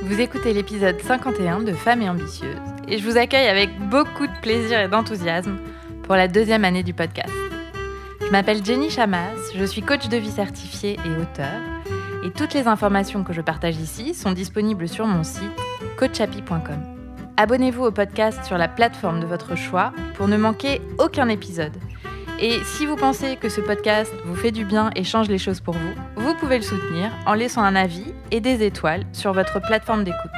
Vous écoutez l'épisode 51 de Femmes et Ambitieuses et je vous accueille avec beaucoup de plaisir et d'enthousiasme pour la 2e année du podcast. Je m'appelle Jenny Chamas, je suis coach de vie certifiée et auteure et toutes les informations que je partage ici sont disponibles sur mon site coachapi.com. Abonnez-vous au podcast sur la plateforme de votre choix pour ne manquer aucun épisode. Et si vous pensez que ce podcast vous fait du bien et change les choses pour vous, vous pouvez le soutenir en laissant un avis et des étoiles sur votre plateforme d'écoute.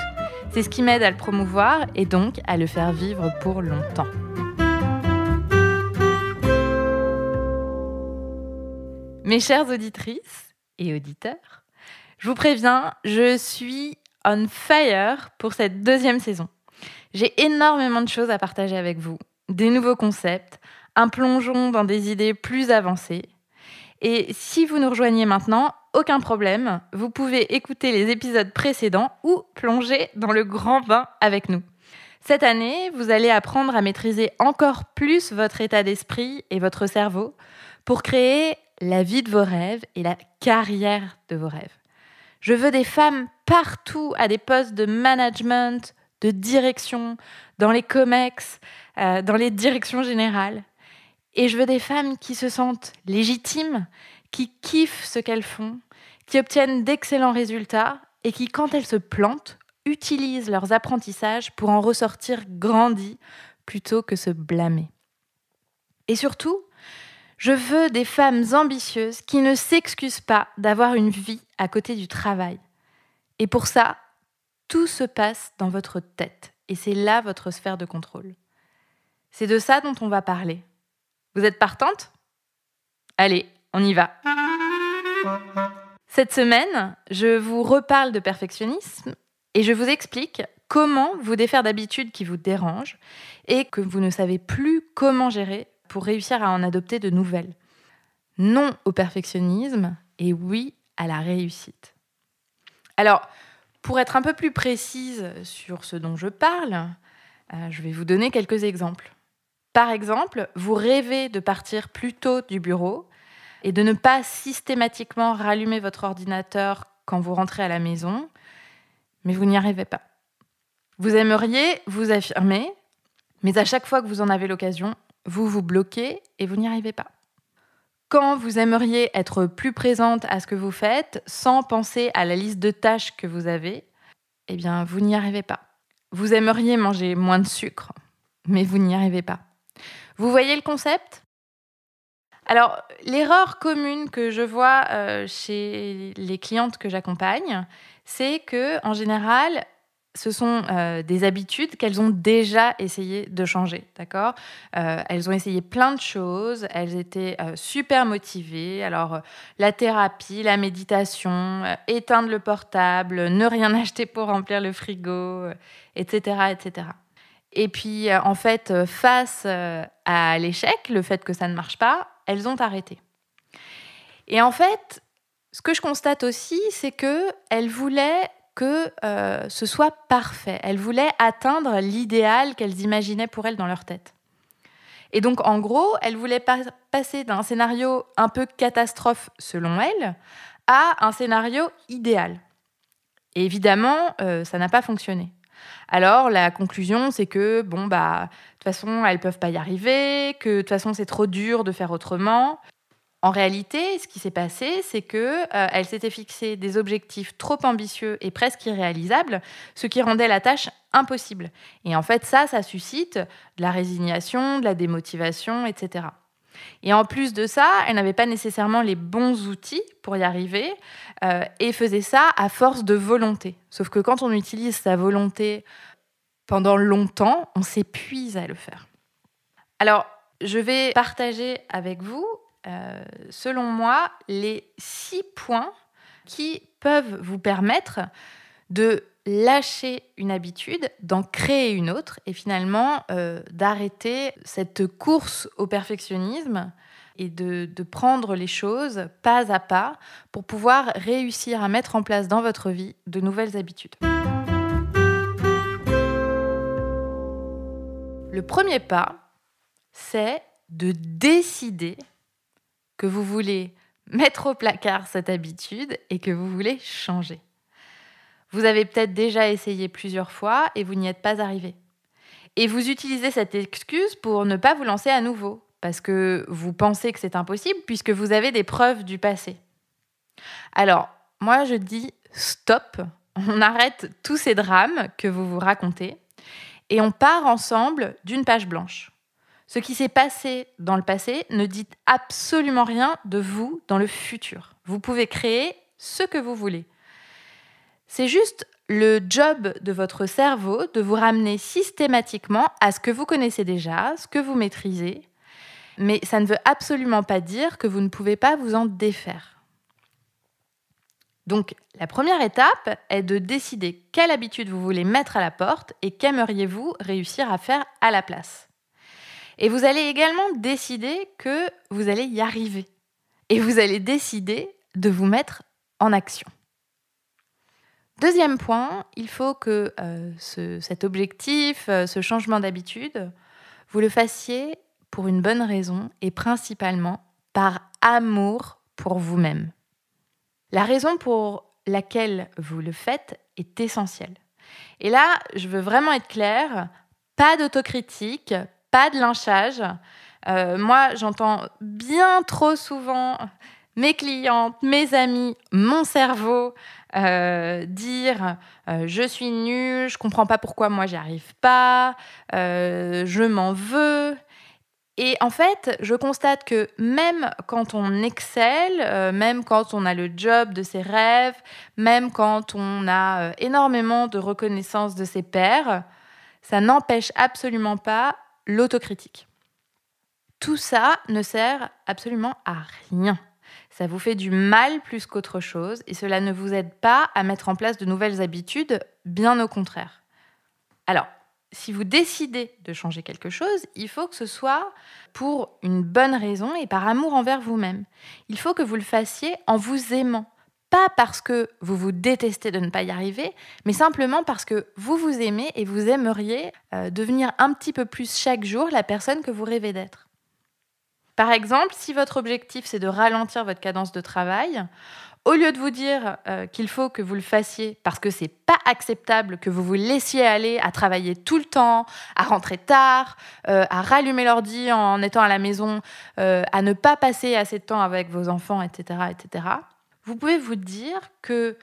C'est ce qui m'aide à le promouvoir et donc à le faire vivre pour longtemps. Mes chères auditrices et auditeurs, je vous préviens, je suis on fire pour cette 2e saison. J'ai énormément de choses à partager avec vous, des nouveaux concepts, un plongeon dans des idées plus avancées. Et si vous nous rejoignez maintenant, aucun problème, vous pouvez écouter les épisodes précédents ou plonger dans le grand bain avec nous. Cette année, vous allez apprendre à maîtriser encore plus votre état d'esprit et votre cerveau pour créer la vie de vos rêves et la carrière de vos rêves. Je veux des femmes partout à des postes de management, de direction, dans les comex, dans les directions générales. Et je veux des femmes qui se sentent légitimes, qui kiffent ce qu'elles font, qui obtiennent d'excellents résultats et qui, quand elles se plantent, utilisent leurs apprentissages pour en ressortir grandies plutôt que se blâmer. Et surtout, je veux des femmes ambitieuses qui ne s'excusent pas d'avoir une vie à côté du travail. Et pour ça, tout se passe dans votre tête et c'est là votre sphère de contrôle. C'est de ça dont on va parler. Vous êtes partante ? Allez, on y va. Cette semaine, je vous reparle de perfectionnisme et je vous explique comment vous défaire d'habitudes qui vous dérangent et que vous ne savez plus comment gérer pour réussir à en adopter de nouvelles. Non au perfectionnisme et oui à la réussite. Alors, pour être un peu plus précise sur ce dont je parle, je vais vous donner quelques exemples. Par exemple, vous rêvez de partir plus tôt du bureau et de ne pas systématiquement rallumer votre ordinateur quand vous rentrez à la maison, mais vous n'y arrivez pas. Vous aimeriez vous affirmer, mais à chaque fois que vous en avez l'occasion, vous vous bloquez et vous n'y arrivez pas. Quand vous aimeriez être plus présente à ce que vous faites, sans penser à la liste de tâches que vous avez, eh bien, vous n'y arrivez pas. Vous aimeriez manger moins de sucre, mais vous n'y arrivez pas. Vous voyez le concept ? Alors, l'erreur commune que je vois chez les clientes que j'accompagne, c'est que, en général, ce sont des habitudes qu'elles ont déjà essayé de changer, d'accord ? Elles ont essayé plein de choses, elles étaient super motivées. Alors, la thérapie, la méditation, éteindre le portable, ne rien acheter pour remplir le frigo, etc., etc. Et puis, en fait, face à l'échec, le fait que ça ne marche pas, elles ont arrêté. Et en fait, ce que je constate aussi, c'est qu'elles voulaient que ce soit parfait. Elles voulaient atteindre l'idéal qu'elles imaginaient pour elles dans leur tête. Et donc, en gros, elles voulaient passer d'un scénario un peu catastrophe, selon elles, à un scénario idéal. Et évidemment, ça n'a pas fonctionné. Alors, la conclusion, c'est que, de toute façon, elles ne peuvent pas y arriver, que de toute façon, c'est trop dur de faire autrement. En réalité, ce qui s'est passé, c'est qu'elles s'étaient fixées des objectifs trop ambitieux et presque irréalisables, ce qui rendait la tâche impossible. Et en fait, ça suscite de la résignation, de la démotivation, etc. Et en plus de ça, elles n'avaient pas nécessairement les bons outils pour y arriver et faisaient ça à force de volonté. Sauf que quand on utilise sa volonté pendant longtemps, on s'épuise à le faire. Alors, je vais partager avec vous, selon moi, les 6 points qui peuvent vous permettre de lâcher une habitude, d'en créer une autre et finalement d'arrêter cette course au perfectionnisme et de prendre les choses pas à pas pour pouvoir réussir à mettre en place dans votre vie de nouvelles habitudes. Le premier pas, c'est de décider que vous voulez mettre au placard cette habitude et que vous voulez changer. Vous avez peut-être déjà essayé plusieurs fois et vous n'y êtes pas arrivé. Et vous utilisez cette excuse pour ne pas vous lancer à nouveau, parce que vous pensez que c'est impossible puisque vous avez des preuves du passé. Alors, moi je dis stop, on arrête tous ces drames que vous vous racontez et on part ensemble d'une page blanche. Ce qui s'est passé dans le passé ne dit absolument rien de vous dans le futur. Vous pouvez créer ce que vous voulez. C'est juste le job de votre cerveau de vous ramener systématiquement à ce que vous connaissez déjà, ce que vous maîtrisez, mais ça ne veut absolument pas dire que vous ne pouvez pas vous en défaire. Donc, la première étape est de décider quelle habitude vous voulez mettre à la porte et qu'aimeriez-vous réussir à faire à la place. Et vous allez également décider que vous allez y arriver. Et vous allez décider de vous mettre en action. Deuxième point, il faut que cet objectif, ce changement d'habitude, vous le fassiez pour une bonne raison et principalement par amour pour vous-même. La raison pour laquelle vous le faites est essentielle. Et là, je veux vraiment être claire, pas d'autocritique, pas de lynchage. Moi, j'entends bien trop souvent mes clientes, mes amis, mon cerveau dire je suis nulle, je comprends pas pourquoi moi j'y arrive pas, je m'en veux. Et en fait, je constate que même quand on excelle, même quand on a le job de ses rêves, même quand on a énormément de reconnaissance de ses pairs, ça n'empêche absolument pas l'autocritique. Tout ça ne sert absolument à rien. Ça vous fait du mal plus qu'autre chose et cela ne vous aide pas à mettre en place de nouvelles habitudes, bien au contraire. Alors, si vous décidez de changer quelque chose, il faut que ce soit pour une bonne raison et par amour envers vous-même. Il faut que vous le fassiez en vous aimant. Pas parce que vous vous détestez de ne pas y arriver, mais simplement parce que vous vous aimez et vous aimeriez devenir un petit peu plus chaque jour la personne que vous rêvez d'être. Par exemple, si votre objectif, c'est de ralentir votre cadence de travail, au lieu de vous dire qu'il faut que vous le fassiez parce que c'est pas acceptable que vous vous laissiez aller à travailler tout le temps, à rentrer tard, à rallumer l'ordi en étant à la maison, à ne pas passer assez de temps avec vos enfants, etc., vous pouvez vous dire que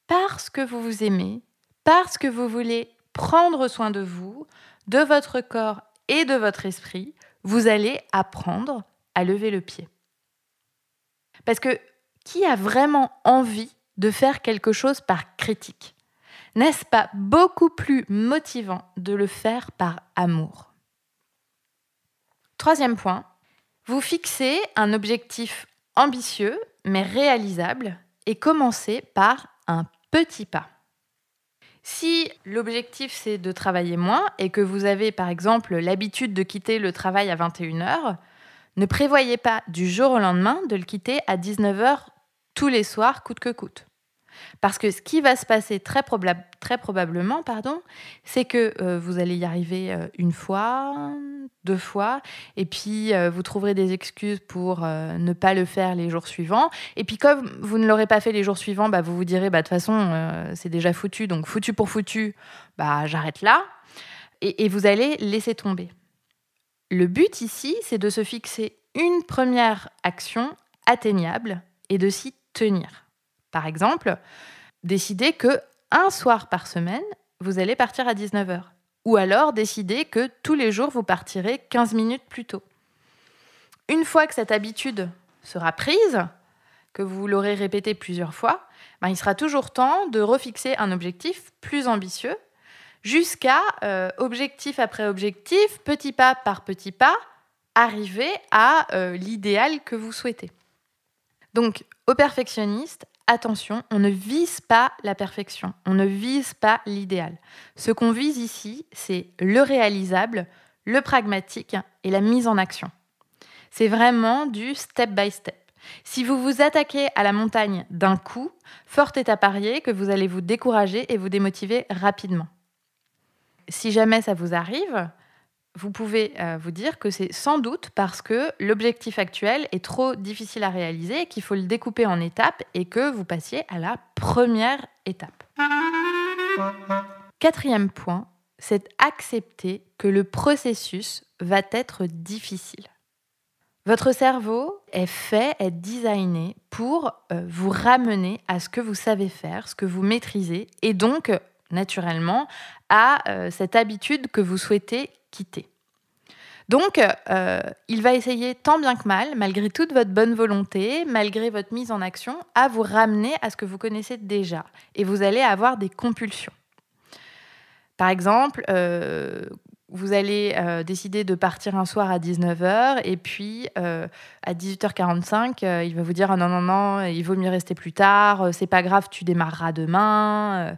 parce que vous vous aimez, parce que vous voulez prendre soin de vous, de votre corps et de votre esprit, vous allez apprendre à lever le pied. Parce que qui a vraiment envie de faire quelque chose par critique ? N'est-ce pas beaucoup plus motivant de le faire par amour ? Troisième point, vous fixez un objectif ambitieux mais réalisable et commencez par un petit pas. Si l'objectif c'est de travailler moins et que vous avez par exemple l'habitude de quitter le travail à 21h, ne prévoyez pas du jour au lendemain de le quitter à 19h tous les soirs, coûte que coûte. Parce que ce qui va se passer très probablement, c'est que vous allez y arriver une fois, 2 fois, et puis vous trouverez des excuses pour ne pas le faire les jours suivants. Et puis comme vous ne l'aurez pas fait les jours suivants, vous vous direz, de toute façon, c'est déjà foutu, donc foutu pour foutu, j'arrête là. Et vous allez laisser tomber. Le but ici, c'est de se fixer une première action atteignable et de s'y tenir. Par exemple, décidez que un soir par semaine, vous allez partir à 19h. Ou alors décidez que tous les jours, vous partirez 15 minutes plus tôt. Une fois que cette habitude sera prise, que vous l'aurez répétée plusieurs fois, il sera toujours temps de refixer un objectif plus ambitieux jusqu'à, objectif après objectif, petit pas par petit pas, arriver à l'idéal que vous souhaitez. Donc, aux perfectionnistes, attention, on ne vise pas la perfection, on ne vise pas l'idéal. Ce qu'on vise ici, c'est le réalisable, le pragmatique et la mise en action. C'est vraiment du step by step. Si vous vous attaquez à la montagne d'un coup, fort est à parier que vous allez vous décourager et vous démotiver rapidement. Si jamais ça vous arrive, vous pouvez vous dire que c'est sans doute parce que l'objectif actuel est trop difficile à réaliser, qu'il faut le découper en étapes et que vous passiez à la première étape. Quatrième point, c'est accepter que le processus va être difficile. Votre cerveau est designé pour vous ramener à ce que vous savez faire, ce que vous maîtrisez, et donc, naturellement, à cette habitude que vous souhaitez quitter. Donc, il va essayer tant bien que mal, malgré toute votre bonne volonté, malgré votre mise en action, à vous ramener à ce que vous connaissez déjà. Et vous allez avoir des compulsions. Par exemple, vous allez décider de partir un soir à 19h et puis à 18h45, il va vous dire « non, non, non, il vaut mieux rester plus tard, c'est pas grave, tu démarreras demain ».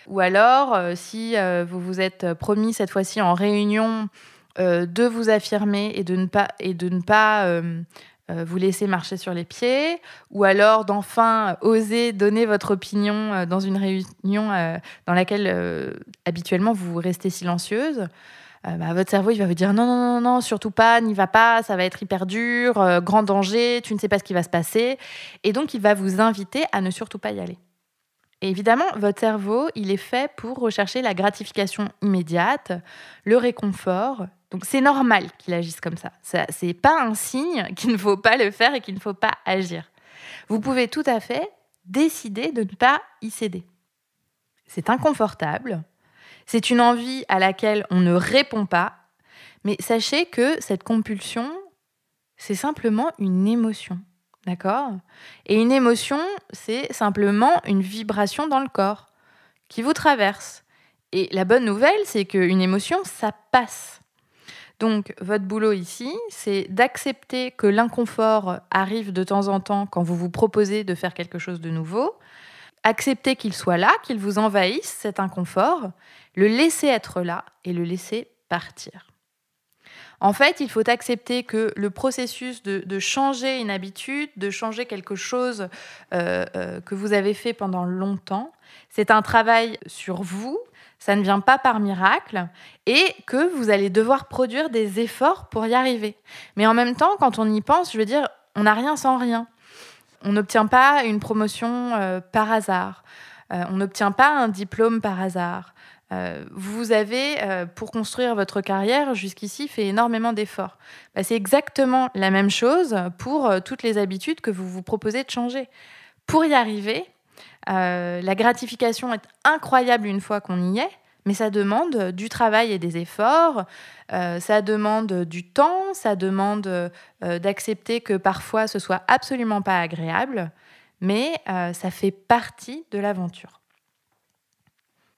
Ou alors, si vous vous êtes promis cette fois-ci en réunion de vous affirmer et de ne pas vous laisser marcher sur les pieds, ou alors d'enfin oser donner votre opinion dans une réunion dans laquelle habituellement vous restez silencieuse, votre cerveau il va vous dire non, non, non, non, surtout pas, n'y va pas, ça va être hyper dur, grand danger, tu ne sais pas ce qui va se passer. Et donc, il va vous inviter à ne surtout pas y aller. Et évidemment, votre cerveau, il est fait pour rechercher la gratification immédiate, le réconfort. Donc, c'est normal qu'il agisse comme ça. Ce n'est pas un signe qu'il ne faut pas le faire et qu'il ne faut pas agir. Vous pouvez tout à fait décider de ne pas y céder. C'est inconfortable. C'est une envie à laquelle on ne répond pas. Mais sachez que cette compulsion, c'est simplement une émotion. D'accord ? Et une émotion, c'est simplement une vibration dans le corps qui vous traverse. Et la bonne nouvelle, c'est qu'une émotion, ça passe. Donc, votre boulot ici, c'est d'accepter que l'inconfort arrive de temps en temps quand vous vous proposez de faire quelque chose de nouveau. Accepter qu'il soit là, qu'il vous envahisse, cet inconfort, le laisser être là et le laisser partir. En fait, il faut accepter que le processus de changer une habitude, de changer quelque chose que vous avez fait pendant longtemps, c'est un travail sur vous, ça ne vient pas par miracle, et que vous allez devoir produire des efforts pour y arriver. Mais en même temps, quand on y pense, je veux dire, on n'a rien sans rien. On n'obtient pas une promotion par hasard. On n'obtient pas un diplôme par hasard. Vous avez, pour construire votre carrière, jusqu'ici, fait énormément d'efforts. C'est exactement la même chose pour toutes les habitudes que vous vous proposez de changer. Pour y arriver, la gratification est incroyable une fois qu'on y est, mais ça demande du travail et des efforts, ça demande du temps, ça demande d'accepter que parfois ce soit absolument pas agréable, mais ça fait partie de l'aventure.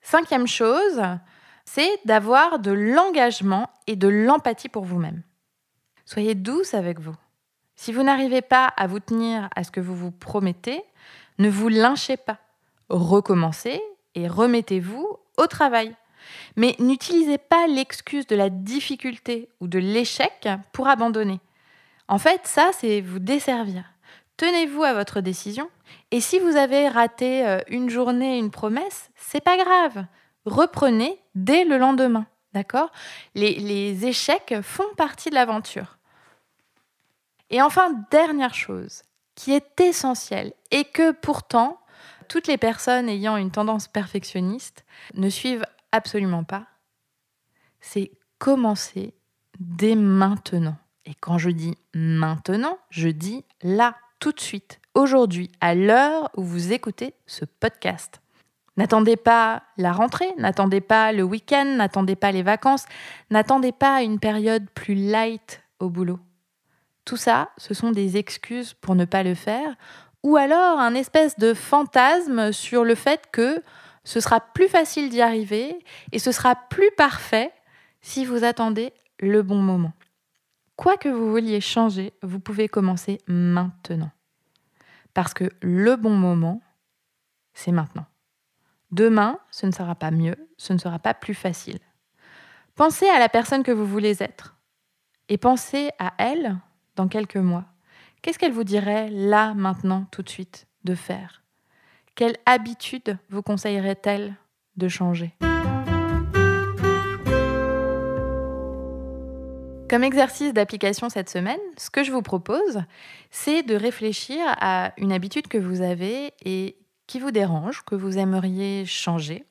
Cinquième chose, c'est d'avoir de l'engagement et de l'empathie pour vous-même. Soyez douce avec vous. Si vous n'arrivez pas à vous tenir à ce que vous vous promettez, ne vous lynchez pas. Recommencez et remettez-vous au travail. Mais n'utilisez pas l'excuse de la difficulté ou de l'échec pour abandonner. En fait, ça, c'est vous desservir. Tenez-vous à votre décision. Et si vous avez raté une journée, une promesse, c'est pas grave. Reprenez dès le lendemain, d'accord ? Les échecs font partie de l'aventure. Et enfin, dernière chose qui est essentielle et que pourtant, toutes les personnes ayant une tendance perfectionniste ne suivent absolument pas, c'est commencer dès maintenant. Et quand je dis maintenant, je dis là, tout de suite, aujourd'hui, à l'heure où vous écoutez ce podcast. N'attendez pas la rentrée, n'attendez pas le week-end, n'attendez pas les vacances, n'attendez pas une période plus light au boulot. Tout ça, ce sont des excuses pour ne pas le faire, ou alors un espèce de fantasme sur le fait que ce sera plus facile d'y arriver et ce sera plus parfait si vous attendez le bon moment. Quoi que vous vouliez changer, vous pouvez commencer maintenant. Parce que le bon moment, c'est maintenant. Demain, ce ne sera pas mieux, ce ne sera pas plus facile. Pensez à la personne que vous voulez être et pensez à elle dans quelques mois. Qu'est-ce qu'elle vous dirait là, maintenant, tout de suite, de faire ? Quelle habitude vous conseillerait-elle de changer ? Comme exercice d'application cette semaine, ce que je vous propose, c'est de réfléchir à une habitude que vous avez et qui vous dérange, que vous aimeriez changer.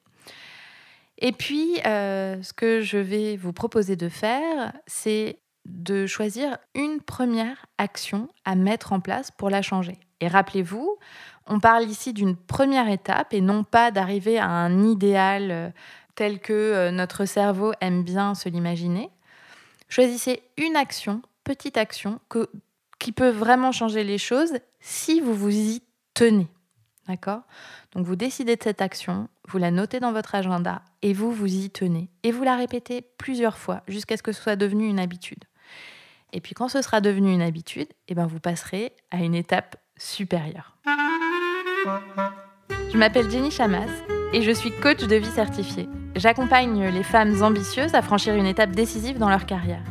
Et puis, ce que je vais vous proposer de faire, c'est de choisir une première action à mettre en place pour la changer. Et rappelez-vous, on parle ici d'une première étape et non pas d'arriver à un idéal tel que notre cerveau aime bien se l'imaginer. Choisissez une action, petite action, qui peut vraiment changer les choses si vous vous y tenez. D'accord ? Donc vous décidez de cette action, vous la notez dans votre agenda et vous vous y tenez. Et vous la répétez plusieurs fois jusqu'à ce que ce soit devenu une habitude. Et puis quand ce sera devenu une habitude, vous passerez à une étape supérieure. Je m'appelle Jenny Chamas et je suis coach de vie certifiée. J'accompagne les femmes ambitieuses à franchir une étape décisive dans leur carrière.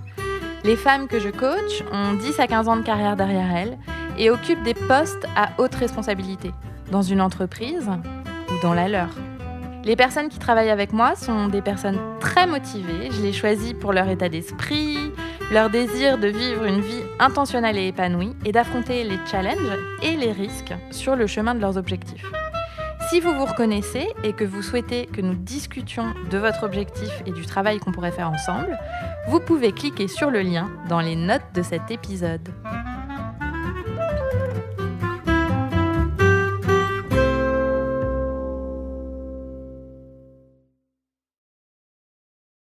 Les femmes que je coach ont 10 à 15 ans de carrière derrière elles et occupent des postes à haute responsabilité, dans une entreprise ou dans la leur. Les personnes qui travaillent avec moi sont des personnes très motivées. Je les choisis pour leur état d'esprit, leur désir de vivre une vie intentionnelle et épanouie et d'affronter les challenges et les risques sur le chemin de leurs objectifs. Si vous vous reconnaissez et que vous souhaitez que nous discutions de votre objectif et du travail qu'on pourrait faire ensemble, vous pouvez cliquer sur le lien dans les notes de cet épisode.